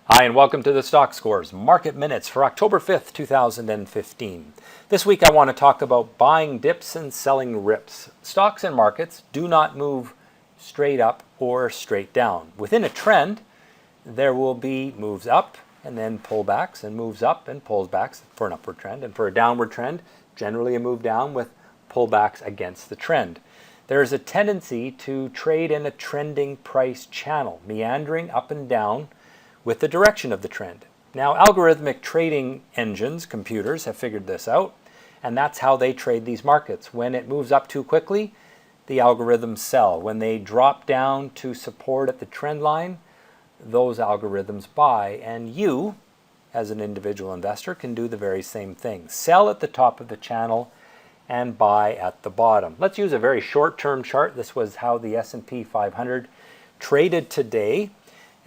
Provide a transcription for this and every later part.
Hi, and welcome to the Stockscores Market Minutes for October 5th, 2015. This week I want to talk about buying dips and selling rips. Stocks and markets do not move straight up or straight down. Within a trend, there will be moves up and then pullbacks, and moves up and pullbacks for an upward trend. And for a downward trend, generally a move down with pullbacks against the trend. There is a tendency to trade in a trending price channel, meandering up and down with the direction of the trend. Now, algorithmic trading engines, computers, have figured this out, and that's how they trade these markets. When it moves up too quickly, the algorithms sell. When they drop down to support at the trend line, those algorithms buy. And you, as an individual investor, can do the very same thing. Sell at the top of the channel and buy at the bottom. Let's use a very short-term chart. This was how the S&P 500 traded today.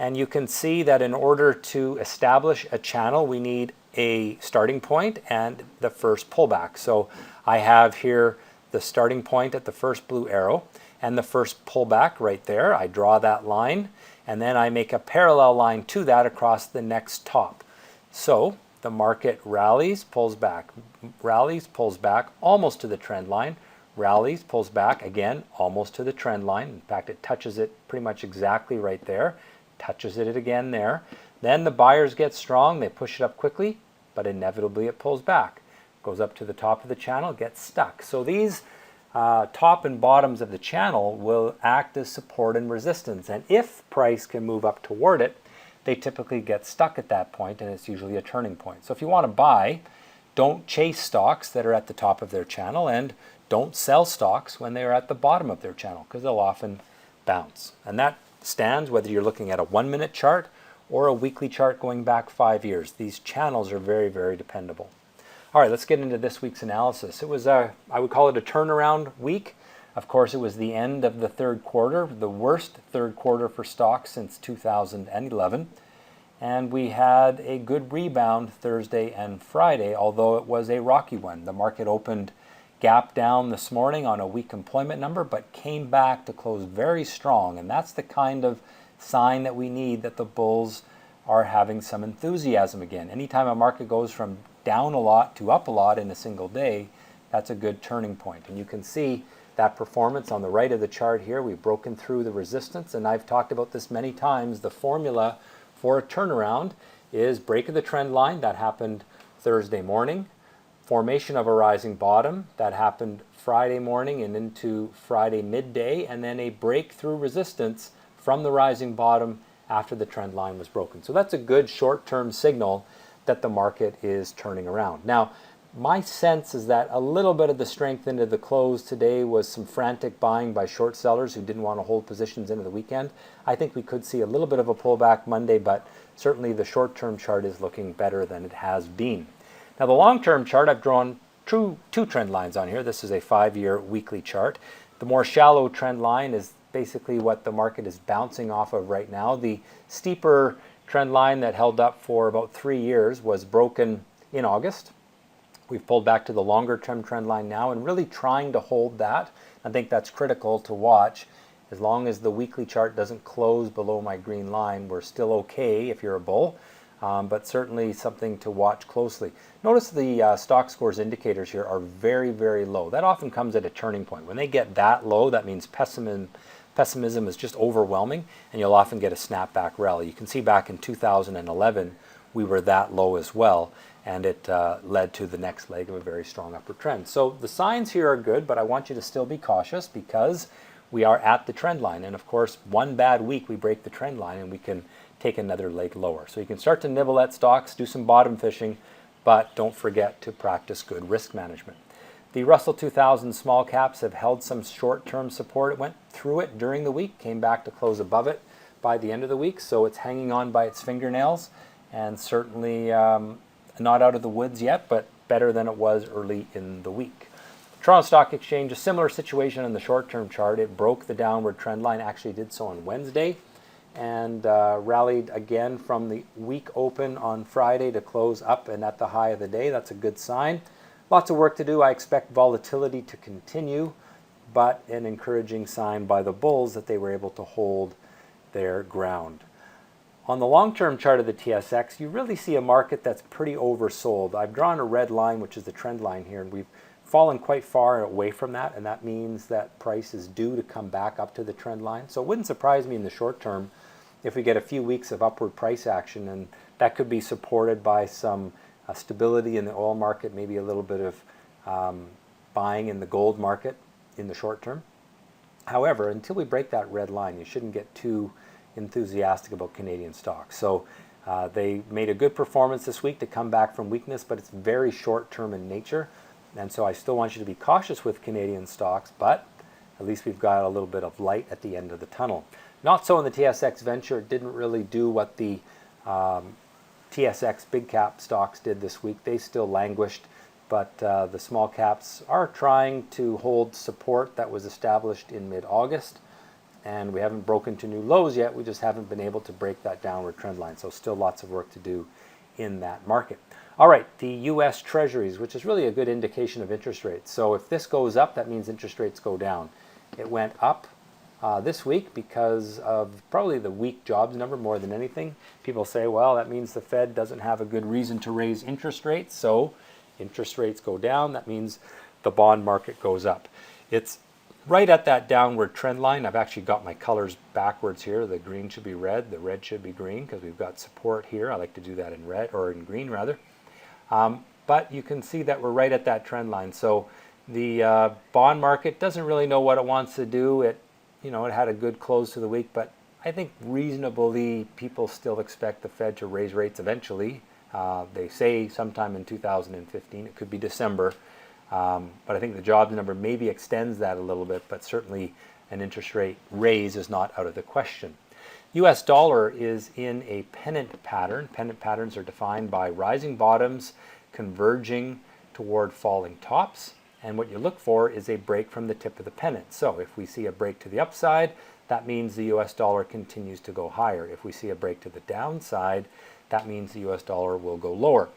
And you can see that in order to establish a channel, we need a starting point and the first pullback. So I have here the starting point at the first blue arrow and the first pullback right there. I draw that line, and then I make a parallel line to that across the next top. So the market rallies, pulls back, almost to the trend line, rallies, pulls back, again, almost to the trend line. In fact, it touches it pretty much exactly right there. Touches it again there. Then the buyers get strong, they push it up quickly, but inevitably it pulls back. Goes up to the top of the channel, gets stuck. So these top and bottoms of the channel will act as support and resistance. And if price can move up toward it, they typically get stuck at that point, and it's usually a turning point. So if you want to buy, don't chase stocks that are at the top of their channel, and don't sell stocks when they are at the bottom of their channel, because they'll often bounce. And that stands whether you're looking at a 1-minute chart or a weekly chart going back 5 years. These channels are very, very dependable. All right, let's get into this week's analysis. It was I would call it a turnaround week. Of course, it was the end of the third quarter, the worst third quarter for stocks since 2011. And we had a good rebound Thursday and Friday, although it was a rocky one. The market opened gap down this morning on a weak employment number, but came back to close very strong. And that's the kind of sign that we need, that the bulls are having some enthusiasm again. Anytime a market goes from down a lot to up a lot in a single day, that's a good turning point. And you can see that performance on the right of the chart here. We've broken through the resistance, and I've talked about this many times. The formula for a turnaround is break of the trend line. That happened Thursday morning. Formation of a rising bottom, that happened Friday morning and into Friday midday, and then a breakthrough resistance from the rising bottom after the trend line was broken. So that's a good short-term signal that the market is turning around. Now, my sense is that a little bit of the strength into the close today was some frantic buying by short sellers who didn't want to hold positions into the weekend. I think we could see a little bit of a pullback Monday, but certainly the short-term chart is looking better than it has been. Now, the long-term chart, I've drawn two trend lines on here. This is a 5-year weekly chart. The more shallow trend line is basically what the market is bouncing off of right now. The steeper trend line that held up for about 3 years was broken in August. We've pulled back to the longer-term trend line now and really trying to hold that. I think that's critical to watch. As long as the weekly chart doesn't close below my green line, we're still okay if you're a bull. But certainly something to watch closely. Notice the stock scores indicators here are very, very low. That often comes at a turning point. When they get that low, that means pessimism is just overwhelming, and you'll often get a snapback rally. You can see back in 2011, we were that low as well, and it led to the next leg of a very strong upward trend. So the signs here are good, but I want you to still be cautious because we are at the trend line. And of course, one bad week, we break the trend line and we can take another leg lower. So you can start to nibble at stocks, do some bottom fishing, but don't forget to practice good risk management. The Russell 2000 small caps have held some short-term support. It went through it during the week, came back to close above it by the end of the week, so it's hanging on by its fingernails, and certainly not out of the woods yet, but better than it was early in the week. Toronto Stock Exchange, a similar situation in the short-term chart. It broke the downward trend line, actually did so on Wednesday, and rallied again from the week open on Friday to close up and at the high of the day. That's a good sign. Lots of work to do. I expect volatility to continue, but an encouraging sign by the bulls that they were able to hold their ground. On the long-term chart of the TSX, you really see a market that's pretty oversold. I've drawn a red line, which is the trend line here, and we've fallen quite far away from that, and that means that price is due to come back up to the trend line. So it wouldn't surprise me in the short term if we get a few weeks of upward price action, and that could be supported by some stability in the oil market, maybe a little bit of buying in the gold market in the short term. However, until we break that red line, you shouldn't get too enthusiastic about Canadian stocks. So they made a good performance this week to come back from weakness, but it's very short term in nature. And so I still want you to be cautious with Canadian stocks, but at least we've got a little bit of light at the end of the tunnel. Not so in the TSX Venture. It didn't really do what the TSX big cap stocks did this week. They still languished, but the small caps are trying to hold support that was established in mid-August, and we haven't broken to new lows yet. We just haven't been able to break that downward trend line, so still lots of work to do in that market. All right, the U.S. Treasuries, which is really a good indication of interest rates. So if this goes up, that means interest rates go down. It went up this week because of probably the weak jobs number more than anything. People say, well, that means the Fed doesn't have a good reason to raise interest rates, so interest rates go down. That means the bond market goes up. It's right at that downward trend line. I've actually got my colors backwards here. The green should be red, the red should be green, because we've got support here. I like to do that in red, or in green rather. But you can see that we're right at that trend line. So the bond market doesn't really know what it wants to do. It had a good close to the week, but I think reasonably people still expect the Fed to raise rates eventually. They say sometime in 2015. It could be December. But I think the jobs number maybe extends that a little bit, but certainly an interest rate raise is not out of the question. US dollar is in a pennant pattern. Pennant patterns are defined by rising bottoms converging toward falling tops. And what you look for is a break from the tip of the pennant. So if we see a break to the upside, that means the US dollar continues to go higher. If we see a break to the downside, that means the US dollar will go lower.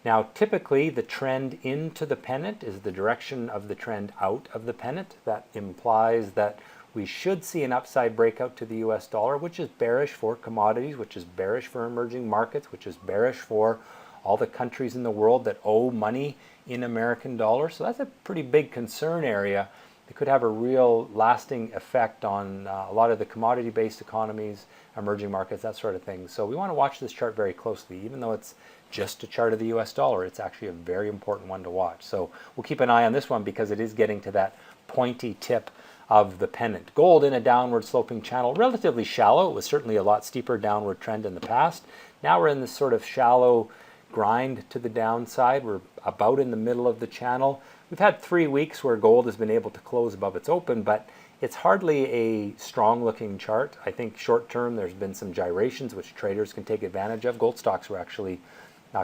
Now, typically, the trend into the pennant is the direction of the trend out of the pennant. That implies that we should see an upside breakout to the US dollar, which is bearish for commodities, which is bearish for emerging markets, which is bearish for all the countries in the world that owe money in American dollars. So that's a pretty big concern area. It could have a real lasting effect on a lot of the commodity-based economies, emerging markets, that sort of thing. So we want to watch this chart very closely. Even though it's just a chart of the US dollar, it's actually a very important one to watch. So we'll keep an eye on this one because it is getting to that pointy tip of the pennant. Gold in a downward sloping channel, relatively shallow. It was certainly a lot steeper downward trend in the past. Now we're in this sort of shallow grind to the downside. We're about in the middle of the channel. We've had 3 weeks where gold has been able to close above its open, but it's hardly a strong looking chart. I think short term there's been some gyrations which traders can take advantage of. Gold stocks were actually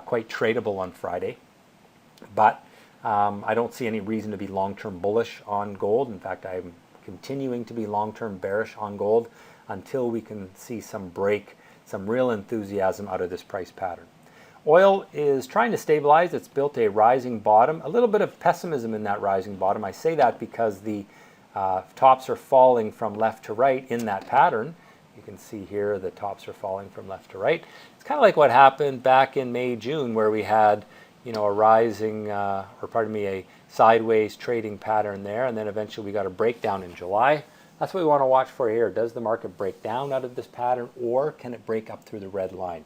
quite tradable on Friday, but I don't see any reason to be long-term bullish on gold. In fact, I'm continuing to be long-term bearish on gold until we can see some break, some real enthusiasm out of this price pattern. Oil is trying to stabilize. It's built a rising bottom, a little bit of pessimism in that rising bottom. I say that because the tops are falling from left to right in that pattern. You can see here the tops are falling from left to right. It's kind of like what happened back in May, June, where we had a rising, a sideways trading pattern there, and then eventually we got a breakdown in July. That's what we want to watch for here. Does the market break down out of this pattern, or can it break up through the red line?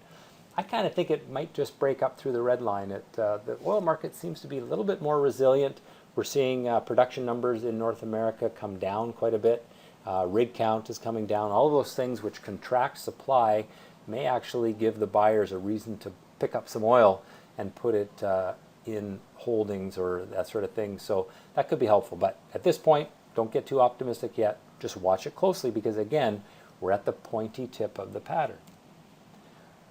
I kind of think it might just break up through the red line. The oil market seems to be a little bit more resilient. We're seeing production numbers in North America come down quite a bit. Rig count is coming down. All of those things which contract supply may actually give the buyers a reason to pick up some oil and put it in holdings or that sort of thing. So that could be helpful. But at this point, don't get too optimistic yet. Just watch it closely because, again, we're at the pointy tip of the pattern.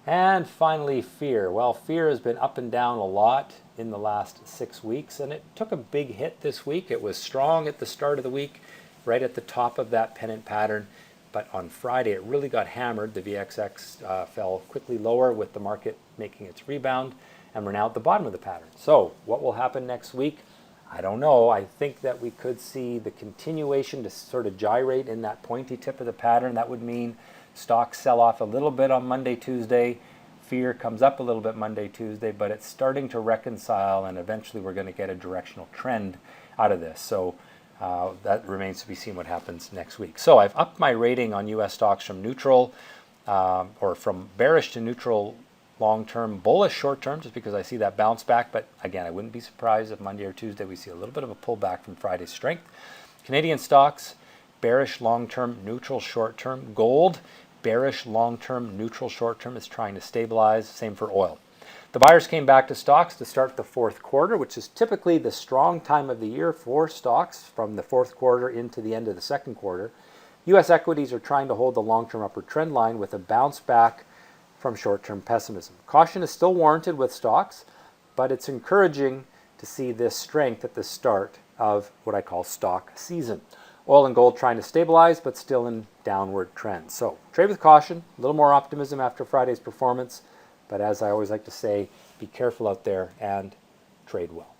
And finally, fear. Well, fear has been up and down a lot in the last 6 weeks, and it took a big hit this week. It was strong at the start of the week, right at the top of that pennant pattern. But on Friday, it really got hammered. The VXX fell quickly lower with the market making its rebound, and we're now at the bottom of the pattern. So what will happen next week? I don't know. I think that we could see the continuation to sort of gyrate in that pointy tip of the pattern. That would mean Stocks sell off a little bit on Monday, Tuesday. Fear comes up a little bit Monday, Tuesday, but it's starting to reconcile, and eventually we're going to get a directional trend out of this. So that remains to be seen what happens next week. So I've upped my rating on U.S. stocks from neutral, or from bearish to neutral long-term, bullish short-term, just because I see that bounce back. But again, I wouldn't be surprised if Monday or Tuesday we see a little bit of a pullback from Friday's strength. Canadian stocks, bearish long-term, neutral short-term. Gold, bearish long-term, neutral short-term, is trying to stabilize. Same for oil. The buyers came back to stocks to start the fourth quarter, which is typically the strong time of the year for stocks, from the fourth quarter into the end of the second quarter. U.S. equities are trying to hold the long-term upward trend line with a bounce back from short-term pessimism. Caution is still warranted with stocks, but it's encouraging to see this strength at the start of what I call stock season. Oil and gold trying to stabilize, but still in downward trend. So trade with caution, a little more optimism after Friday's performance, but as I always like to say, be careful out there and trade well.